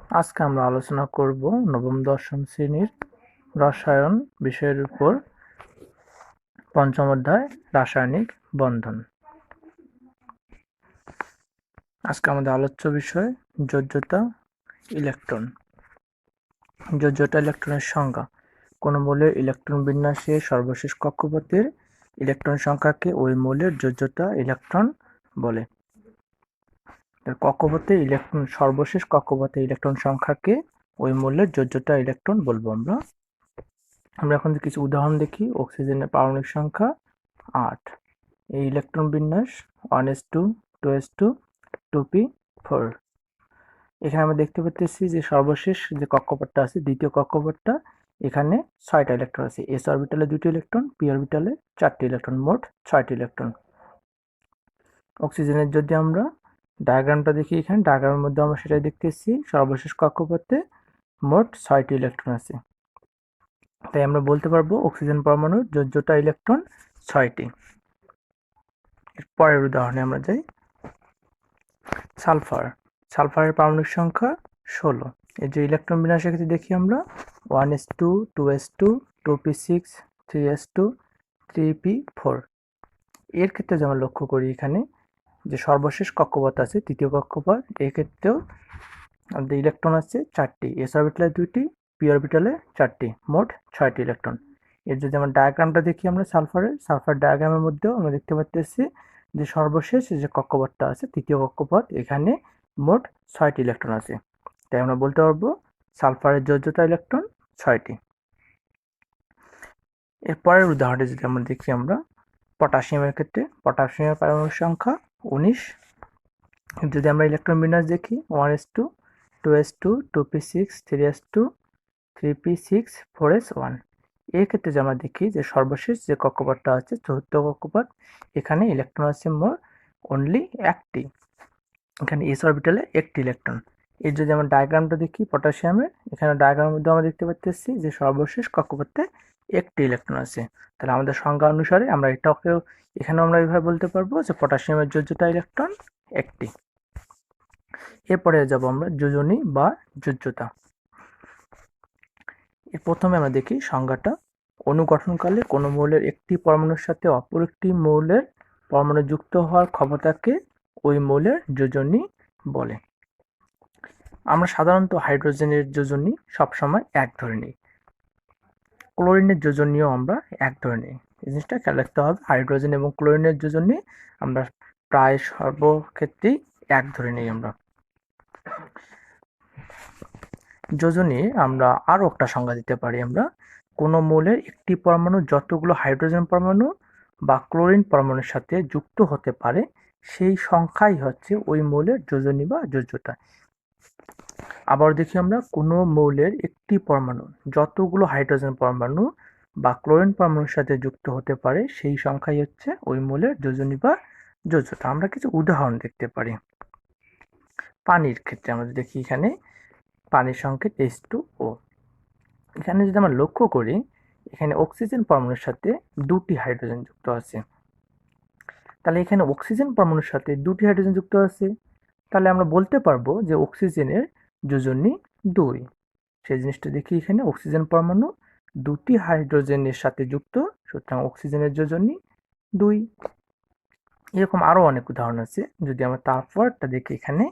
আজকে আমরা আলোচনা করব নবম দশম শ্রেণীর রসায়ন বিষয়ের উপর পঞ্চম অধ্যায় রাসায়নিক বন্ধন। আজকে আমাদের আলোচ্য বিষয় যোজ্যতা ইলেকট্রন। যোজ্যতা ইলেকট্রনের সংজ্ঞা: কোন মৌলের ইলেকট্রন বিন্যাসে সর্বশেষ কক্ষপথের ইলেকট্রন সংখ্যাকে ওই মৌলের যোজ্যতা ইলেকট্রন বলে। সর্বশেষ কক্ষপথে ইলেকট্রন সংখ্যাকে ওই মৌলের যোজ্যতা ইলেকট্রন বলবো। আমরা এখন কিছু উদাহরণ দেখি। অক্সিজেনের পারমাণবিক সংখ্যা 8, এই ইলেকট্রন বিন্যাস 1s2 2s2 2p4। এখানে আমরা দেখতে পাচ্ছি যে সর্বশেষ যে কক্ষপথটা আছে, দ্বিতীয় কক্ষপথটা, এখানে 6টা ইলেকট্রন আছে। এস অরবিটালে 2টি ইলেকট্রন, পি অরবিটালে 4টি ইলেকট্রন, মোট 6টি ইলেকট্রন। অক্সিজেনের যদি আমরা ডায়াগ্রামটা দেখি, এখানে ডায়াগ্রামের মধ্যে আমরা সেটাই দেখতেছি, সর্বশেষ কক্ষপথে মোট 6টি ইলেকট্রন আছে। তাই আমরা বলতে পারবো অক্সিজেন পরমাণুর যোজ্যতা ইলেকট্রন 6টি। এর পরের উদাহরণে আমরা যাই। সালফারের পারমাণবিক সংখ্যা 16। এই যে ইলেকট্রন বিন্যাসের ক্ষেত্রে দেখি আমরা 1s2 2s2 2p6 3s2 3p4। এর ক্ষেত্রে যেমন লক্ষ্য করি, এখানে যে সর্বশেষ কক্ষপথ আছে, তৃতীয় কক্ষপথ, এর ক্ষেত্রেও আমাদের ইলেকট্রন আছে 4টি, এস অরবিটালে 2টি, পি অরবিটালে 4টি, মোট 6টি ইলেকট্রন। এর যদি আমরা ডায়াগ্রামটা দেখি, আমরা সালফার ডায়াগ্রামের মধ্যেও আমরা দেখতে পাচ্ছি যে সর্বশেষ যে কক্ষপথটা আছে, তৃতীয় কক্ষপথ, এখানে মোট 6টি ইলেকট্রন আছে। তাই আমরা বলতে পারবো সালফারের যোজ্যতা ইলেকট্রন 6টি। এর পরের উদাহরণে যদি আমরা দেখি, আমরা পটাশিয়ামের ক্ষেত্রে পটাশিয়ামের পারমাণবিক সংখ্যা 19। যদি আমরা ইলেকট্রন বিন্যাস দেখি 1s2 2s2 2p6 3s2 3p6 4s1। এই ক্ষেত্রে যে আমরা দেখি যে সর্বশেষ যে কক্ষপথটা আছে, চতুর্থ কক্ষপথ, এখানে ইলেকট্রন আছে মোট অনলি 1টি, এখানে এস অরবিটালে 1টি ইলেকট্রন। এর যদি আমরা ডায়াগ্রামটা দেখি পটাশিয়ামের, এখানে ডায়াগ্রামের মধ্যে আমরা দেখতে পাচ্ছি যে সর্বশেষ কক্ষপথে 1টি ইলেকট্রন আছে। তাহলে আমাদের সংজ্ঞা অনুসারে আমরা এটাকেও এখানেও আমরা এইভাবে বলতে পারবো যে পটাশিয়ামের যোজ্যতা ইলেকট্রন 1টি। এরপরে যাব আমরা যোজনী বা যোজ্যতা। এর প্রথমে আমরা দেখি সংজ্ঞাটা। অণু গঠনকালে কোনো মৌলের একটি পরমাণুর সাথে অপর একটি মৌলের পরমাণু যুক্ত হওয়ার ক্ষমতাকে ওই মৌলের যোজনী বলে। আমরা সাধারণত হাইড্রোজেনের যোজনী সবসময় 1 ধরে নিই, ক্লোরিনের যোজনীও আমরা 1 ধরে নিই। এই জিনিসটা খেয়াল রাখতে হবে, হাইড্রোজেন এবং ক্লোরিনের যোজনী আমরা প্রায় সর্বক্ষেত্রেই 1 ধরে নিই আমরা। যোজনী আমরা আরও একটা সংজ্ঞা দিতে পারি। আমরা কোনো মৌলের একটি পরমাণু যতগুলো হাইড্রোজেন পরমাণু বা ক্লোরিন পরমাণুর সাথে যুক্ত হতে পারে সেই সংখ্যাই হচ্ছে ওই মৌলের যোজনী বা যোজ্যতা। আবার দেখি আমরা কোনো মৌলের একটি পরমাণু যতগুলো হাইড্রোজেন পরমাণু বা ক্লোরিন পরমাণুর সাথে যুক্ত হতে পারে সেই সংখ্যাই হচ্ছে ওই মৌলের যোজনী বা যোজ্যতা। আমরা কিছু উদাহরণ দেখতে পারি। পানির ক্ষেত্রে আমরা দেখি, এখানে পানির সংকেত H2O। এখানে যদি আমরা লক্ষ্য করি, এখানে অক্সিজেন পরমাণুর সাথে 2টি হাইড্রোজেন যুক্ত আছে। তাহলে এখানে অক্সিজেন পরমাণুর সাথে 2টি হাইড্রোজেন যুক্ত আছে, তাহলে আমরা বলতে পারবো যে অক্সিজেনের যোজনী 2। সেই জিনিসটা দেখি, এখানে অক্সিজেন পরমাণু 2টি হাইড্রোজেনের সাথে যুক্ত, সুতরাং অক্সিজেনের যোজনী 2। এরকম আরও অনেক উদাহরণ আছে। যদি আমরা তারপরটা দেখি, এখানে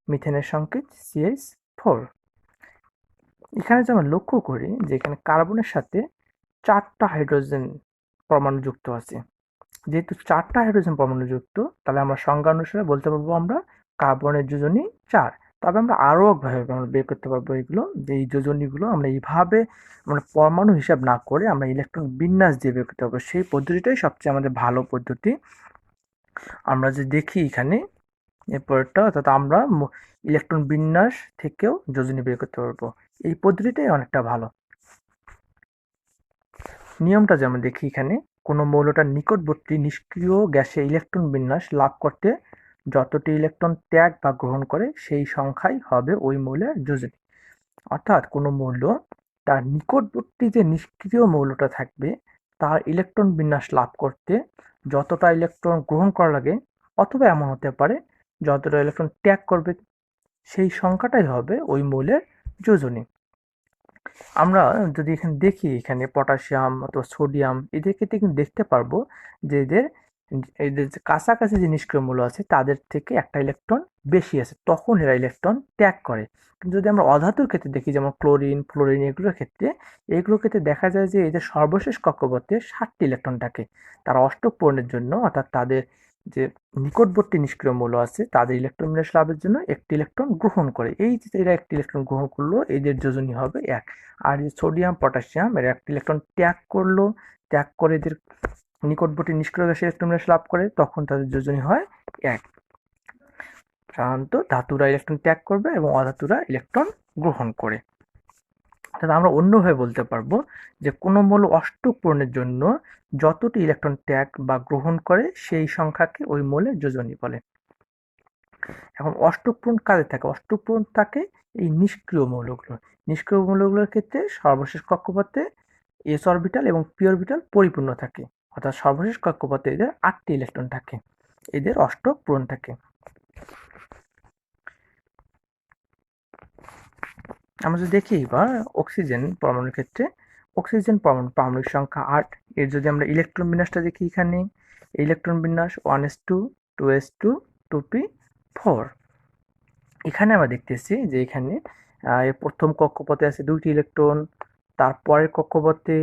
মিথেনের সংকেত CH4। এখানে যে আমরা লক্ষ্য করি যে এখানে কার্বনের সাথে 4টা হাইড্রোজেন পরমাণু যুক্ত আছে। যেহেতু 4টা হাইড্রোজেন পরমাণু যুক্ত, তাহলে আমরা সংজ্ঞা অনুসারে বলতে পারবো আমরা কার্বনের যোজনী 4। তবে আমরা আরও একভাবে আমরা বের করতে পারবো এগুলো, যে এই যোজনীগুলো আমরা এইভাবে আমরা পরমাণু হিসাব না করে আমরা ইলেকট্রন বিন্যাস দিয়ে বের করতে পারবো। সেই পদ্ধতিটাই সবচেয়ে আমাদের ভালো পদ্ধতি। আমরা যে দেখি এখানে এরপরটা, অর্থাৎ আমরা ইলেকট্রন বিন্যাস থেকেও যোজনী বের করতে পারবো। এই পদ্ধতিটাই অনেকটা ভালো। নিয়মটা যেমন দেখি, এখানে কোনো মৌলটার নিকটবর্তী নিষ্ক্রিয় গ্যাসে ইলেকট্রন বিন্যাস লাভ করতে যতটি ইলেকট্রন ত্যাগ বা গ্রহণ করে সেই সংখ্যাই হবে ওই মৌলের যোজনী। অর্থাৎ কোনো মৌল তার নিকটবর্তী যে নিষ্ক্রিয় মৌলটা থাকবে তার ইলেকট্রন বিন্যাস লাভ করতে যতটা ইলেকট্রন গ্রহণ করা লাগে, অথবা এমন হতে পারে যতটা ইলেকট্রন ত্যাগ করবে সেই সংখ্যাটাই হবে ওই মৌলের যোজনী। আমরা যদি এখানে দেখি, এখানে পটাশিয়াম অথবা সোডিয়াম এদের ক্ষেত্রে কিন্তু দেখতে পারবো যে এদের যে কাছাকাছি যে নিষ্ক্রিয় মৌল আছে তাদের থেকে একটা ইলেকট্রন বেশি আছে, তখন এরা ইলেকট্রন ত্যাগ করে। কিন্তু যদি আমরা অধাতুর ক্ষেত্রে দেখি, যেমন ক্লোরিন, ফ্লোরিন, এগুলোর ক্ষেত্রে দেখা যায় যে এদের সর্বশেষ কক্ষপথে 7টি ইলেকট্রন থাকে। তারা অষ্টক পূরণের জন্য, অর্থাৎ তাদের যে নিকটবর্তী নিষ্ক্রিয় মৌল আছে তাদের ইলেকট্রন বিন্যাস লাভের জন্য একটি ইলেকট্রন গ্রহণ করে। এই যে এরা একটি ইলেকট্রন গ্রহণ করলো, এদের যোজনী হবে 1। আর যে সোডিয়াম, পটাশিয়াম এরা একটি ইলেকট্রন ত্যাগ করলো, ত্যাগ করে এদের নিকটবর্তী নিষ্ক্রিয় গ্যাসের ইলেকট্রন বিন্যাস লাভ করে, তখন তাদের যোজনী হয় 1। সাধারণত ধাতুরা ইলেকট্রন ত্যাগ করবে এবং অধাতুরা ইলেকট্রন গ্রহণ করে। অর্থাৎ আমরা অন্যভাবে বলতে পারবো যে কোনো মৌল অষ্টক পূরণের জন্য যতটি ইলেকট্রন ত্যাগ বা গ্রহণ করে সেই সংখ্যাকে ওই মৌলের যোজনী বলে। এখন অষ্টক পূরণ কাদের থাকে? অষ্টক পূরণ থাকে এই নিষ্ক্রিয় মৌলগুলো। নিষ্ক্রিয় মৌলগুলোর ক্ষেত্রে সর্বশেষ কক্ষপথে এস অরবিটাল এবং পি অরবিটাল পরিপূর্ণ থাকে, অর্থাৎ সর্বশেষ কক্ষপথে এদের 8টি ইলেকট্রন থাকে, এদের অষ্টক পূরণ থাকে। আমরা যদি দেখি এবার অক্সিজেন পরমাণুর ক্ষেত্রে, অক্সিজেন পরমাণু পারমাণবিক সংখ্যা 8। এর যদি আমরা ইলেকট্রন বিন্যাসটা দেখি, এখানে ইলেকট্রন বিন্যাস 1s2 2s2 2p4। এখানে আমরা দেখতেছি যে এখানে এর প্রথম কক্ষপথে আছে 2টি ইলেকট্রন, তারপরের কক্ষপথে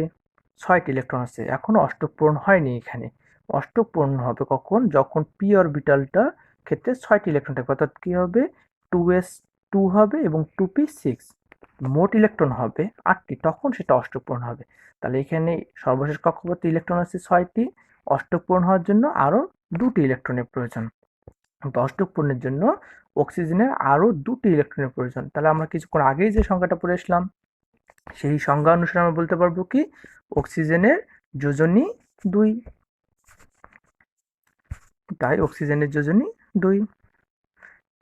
6টি ইলেকট্রন আছে। এখনো অষ্টক পূরণ হয়নি। এখানে অষ্টক পূরণ হবে কখন? যখন পি অরবিটালটা ক্ষেত্রে 6টি ইলেকট্রন থাকবে, অর্থাৎ কি হবে 2s2 হবে এবং 2p6, মোট ইলেকট্রন হবে 8টি, তখন সেটা অষ্টক পূরণ হবে। তাহলে এখানে সর্বশেষ কক্ষপথে ইলেকট্রন আছে 6টি, অষ্টক পূরণ হওয়ার জন্য আরো 2টি ইলেকট্রনের প্রয়োজন। অষ্টক পূরণের জন্য অক্সিজেনের আরো 2টি ইলেকট্রনের প্রয়োজন। তাহলে আমরা কিছুক্ষণ আগেই যে সংখ্যাটা পড়ে আসলাম, সেই সংজ্ঞা অনুসারে আমরা বলতে পারবো কি অক্সিজেনের যোজনী 2। তাই অক্সিজেনের যোজনী 2।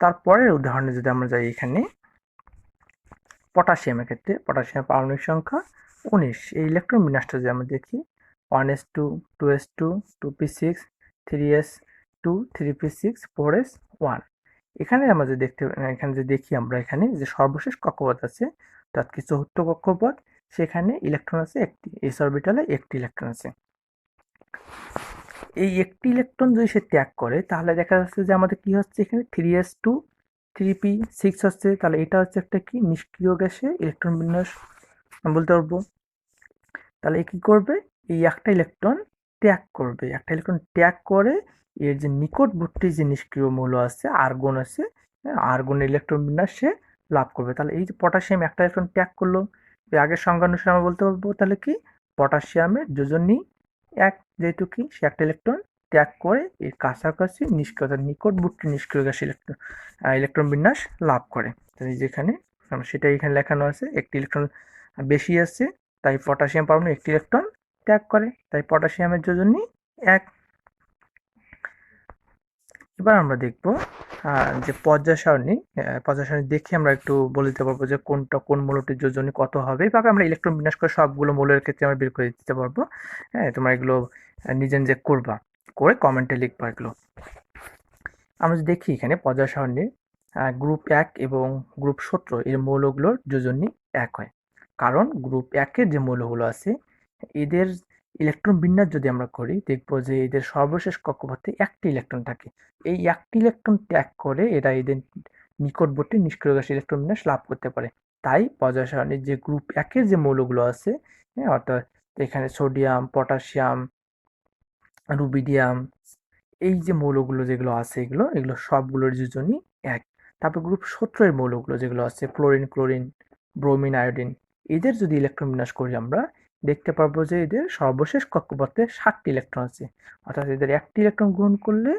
তারপরের উদাহরণে যদি আমরা যাই, এখানে পটাশিয়ামের ক্ষেত্রে পটাশিয়ামের পারমাণবিক সংখ্যা 19। এই ইলেকট্রন বিন্যাসটা যদি আমরা দেখি 1s2 2s2 2p6 3s2 3p6 4s1। এখানে আমরা যদি এখানে যে দেখি আমরা এখানে যে সর্বশেষ কক্ষপথ আছে, অর্থাৎ কি চতুর্থ কক্ষপথ, সেখানে ইলেকট্রন আছে একটি, এস অরবিটালে একটি ইলেকট্রন আছে। এই একটি ইলেকট্রন যদি সে ত্যাগ করে, তাহলে দেখা যাচ্ছে যে আমাদের কি হচ্ছে, এখানে 3s2 3p6 হচ্ছে। তাহলে এটা হচ্ছে একটা কি নিষ্ক্রিয় গ্যাসে ইলেকট্রন বিন্যাস বলতে পারবো। তাহলে কি করবে, এই একটা ইলেকট্রন ত্যাগ করবে, একটা ইলেকট্রন ত্যাগ করে এর যে নিকটবর্তী যে নিষ্ক্রিয় মৌল আছে, আর্গন আছে, আর্গনের ইলেকট্রন বিন্যাস সে লাভ করবে। তাহলে এই যে পটাশিয়াম একটা ইলেকট্রন ত্যাগ করলো, এর আগের সংজ্ঞা অনুসারে আমরা বলতে পারবো তাহলে কি পটাশিয়ামের যোজনী 1, যেহেতু কি সে একটা ইলেকট্রন ত্যাগ করে এর কাছাকাছি নিষ্ক্রিয় নিকটবর্তী নিষ্ক্রিয় গ্যাস ইলেকট্রন বিন্যাস লাভ করে। তাই যেখানে সেটা এখানে লেখানো আছে, একটি ইলেকট্রন বেশি আছে, তাই পটাশিয়াম পরমাণু একটি ইলেকট্রন ত্যাগ করে, তাই পটাশিয়ামের যোজনী 1। এবার আমরা দেখব যে পর্যায় সারণী। পর্যায় সারণী দেখে আমরা একটু বলে দিতে পারবো যে কোনটা কোন মৌলটির যোজনী কত হবে। এইভাবে আমরা ইলেকট্রন বিন্যাস করে সবগুলো মৌলের ক্ষেত্রে আমরা বের করে দিতে পারবো। হ্যাঁ, তোমরা এগুলো নিজে নিজে করবা, করে কমেন্টে লিখবা এগুলো। আমরা যদি দেখি এখানে পর্যায় সারণীর গ্রুপ 1 এবং গ্রুপ 17 এর মৌলগুলোর যোজনী 1 হয়। কারণ গ্রুপ 1-এর যে মৌলগুলো আছে এদের ইলেকট্রন বিন্যাস যদি আমরা করি, দেখব যে এদের সর্বশেষ কক্ষপথে একটি ইলেকট্রন থাকে। এই একটি ইলেকট্রন ত্যাগ করে এরা এদের নিকটবর্তী নিষ্ক্রিয় গ্যাসের ইলেকট্রন বিন্যাস লাভ করতে পারে। তাই পর্যায় সারণীর যে গ্রুপ 1-এর যে মৌলগুলো আছে, হ্যাঁ, অর্থাৎ এখানে সোডিয়াম, পটাশিয়াম, রুবিডিয়াম, এই যে মৌলগুলো যেগুলো আছে এগুলো সবগুলোর যোজনী 1। তারপর গ্রুপ 17 এর মৌলগুলো যেগুলো আছে ফ্লোরিন, ক্লোরিন, ব্রোমিন, আয়োডিন, এদের যদি ইলেকট্রন বিন্যাস করি আমরা দেখতে পারবো যে এদের সর্বশেষ কক্ষপথে 7টি ইলেকট্রন আছে, অর্থাৎ এদের একটি ইলেকট্রন গ্রহণ করলে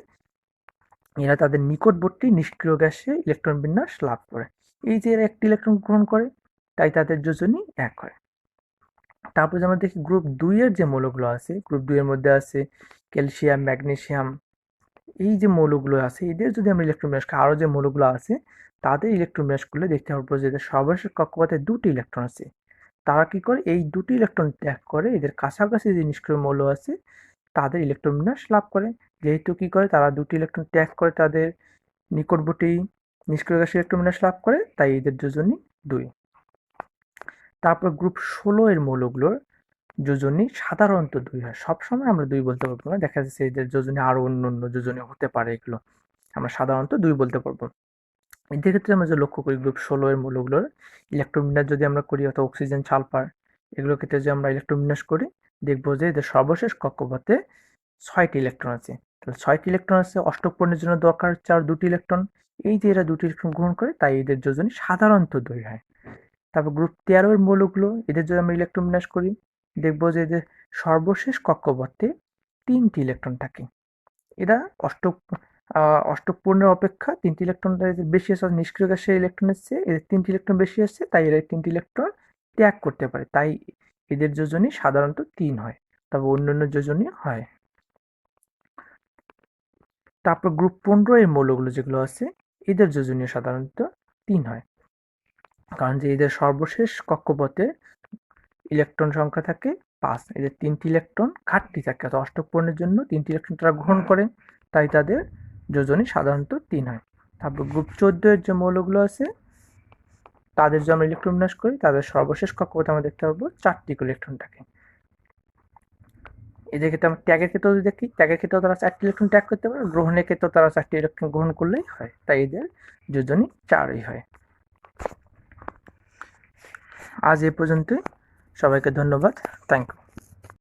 এরা তাদের নিকটবর্তী নিষ্ক্রিয় গ্যাসে ইলেকট্রন বিন্যাস লাভ করে। এই যে এরা একটি ইলেকট্রন গ্রহণ করে, তাই তাদের যোজনী 1 হয়। তারপর যে আমরা দেখি গ্রুপ 2 এর যে মৌলগুলো আছে, গ্রুপ 2 এর মধ্যে আছে ক্যালসিয়াম, ম্যাগনেসিয়াম, এই যে মৌলগুলো আছে এদের যদি আমরা ইলেকট্রন বিন্যাস করি, আরও যে মৌলগুলো আছে তাদের ইলেকট্রন বিন্যাস করলে দেখতে পারবো যে এদের সর্বশেষ কক্ষপথে 2টি ইলেকট্রন আছে। তারা কি করে, এই 2টি ইলেকট্রন ত্যাগ করে এদের কাছাকাছি যে নিষ্ক্রিয় মৌল আছে তাদের ইলেকট্রন বিন্যাস লাভ করে। যেহেতু কি করে, তারা 2টি ইলেকট্রন ত্যাগ করে তাদের নিকটবর্তী নিষ্ক্রিয় গ্যাসে ইলেকট্রন বিন্যাস লাভ করে, তাই এদের যোজনী 2। তারপর গ্রুপ 16 এর মৌলগুলোর যোজনী সাধারণত 2 হয়। সবসময় আমরা 2 বলতে পারবো না, দেখা যাচ্ছে এদের যোজনী আরো অন্য যোজনী হতে পারে, এগুলো আমরা সাধারণত 2 বলতে পারবো। এদের ক্ষেত্রে আমরা যে লক্ষ্য করি গ্রুপ 16 এর মৌলগুলোর ইলেকট্রন বিন্যাস যদি আমরা করি, অর্থাৎ অক্সিজেন, সালফার এগুলোর ক্ষেত্রে যদি আমরা ইলেকট্রন বিন্যাস করি, দেখবো যে এদের সর্বশেষ কক্ষপথে 6টি ইলেকট্রন আছে। তাহলে 6টি ইলেকট্রন আছে, অষ্টক পূরণের জন্য দরকার হচ্ছে আর 2টি ইলেকট্রন। এই যে এরা 2টি ইলেকট্রন গ্রহণ করে, তাই এদের যোজনী সাধারণত 2 হয়। তারপর গ্রুপ 13 এর মৌলগুলো, এদের যদি আমরা ইলেকট্রন বিন্যাস করি, দেখবো যে এদের সর্বশেষ কক্ষপথে 3টি ইলেকট্রন থাকে। এরা অষ্টক পূর্ণের অপেক্ষা 3টি ইলেকট্রন বেশি আছে, নিষ্ক্রিয় গ্যাসে ইলেকট্রন এসছে, এদের 3টি ইলেকট্রন বেশি আসছে, তাই এরা 3টি ইলেকট্রন ত্যাগ করতে পারে, তাই এদের যোজনী সাধারণত 3 হয়, তবে অন্যান্য যোজনী হয়। তারপর গ্রুপ 15 এর মৌলগুলো যেগুলো আছে, এদের যোজনী সাধারণত 3 হয়, কারণ যে এদের সর্বশেষ কক্ষপথে ইলেকট্রন সংখ্যা থাকে 5, এদের 3টি ইলেকট্রন ঘাটতি থাকে, অর্থাৎ অষ্টক পূরণের জন্য 3টি ইলেকট্রন তারা গ্রহণ করে, তাই তাদের যোজনী সাধারণত 3 হয়। তারপর গ্রুপ 14 এর যে মৌলগুলো আছে, তাদের যদি আমরা ইলেকট্রন বিন্যাস করি, তাদের সর্বশেষ কক্ষপথে আমরা দেখতে পাবো 4টি ইলেকট্রন থাকে। এদের ক্ষেত্রে আমরা ত্যাগের ক্ষেত্রেও যদি দেখি, ত্যাগের ক্ষেত্রেও তারা 4টি ইলেকট্রন ত্যাগ করতে পারে, গ্রহণের ক্ষেত্রেও তারা 4টি ইলেকট্রন গ্রহণ করলেই হয়, তাই এদের যোজনী 4ই হয়। আজ এ পর্যন্তই, সবাইকে ধন্যবাদ, থ্যাংক ইউ।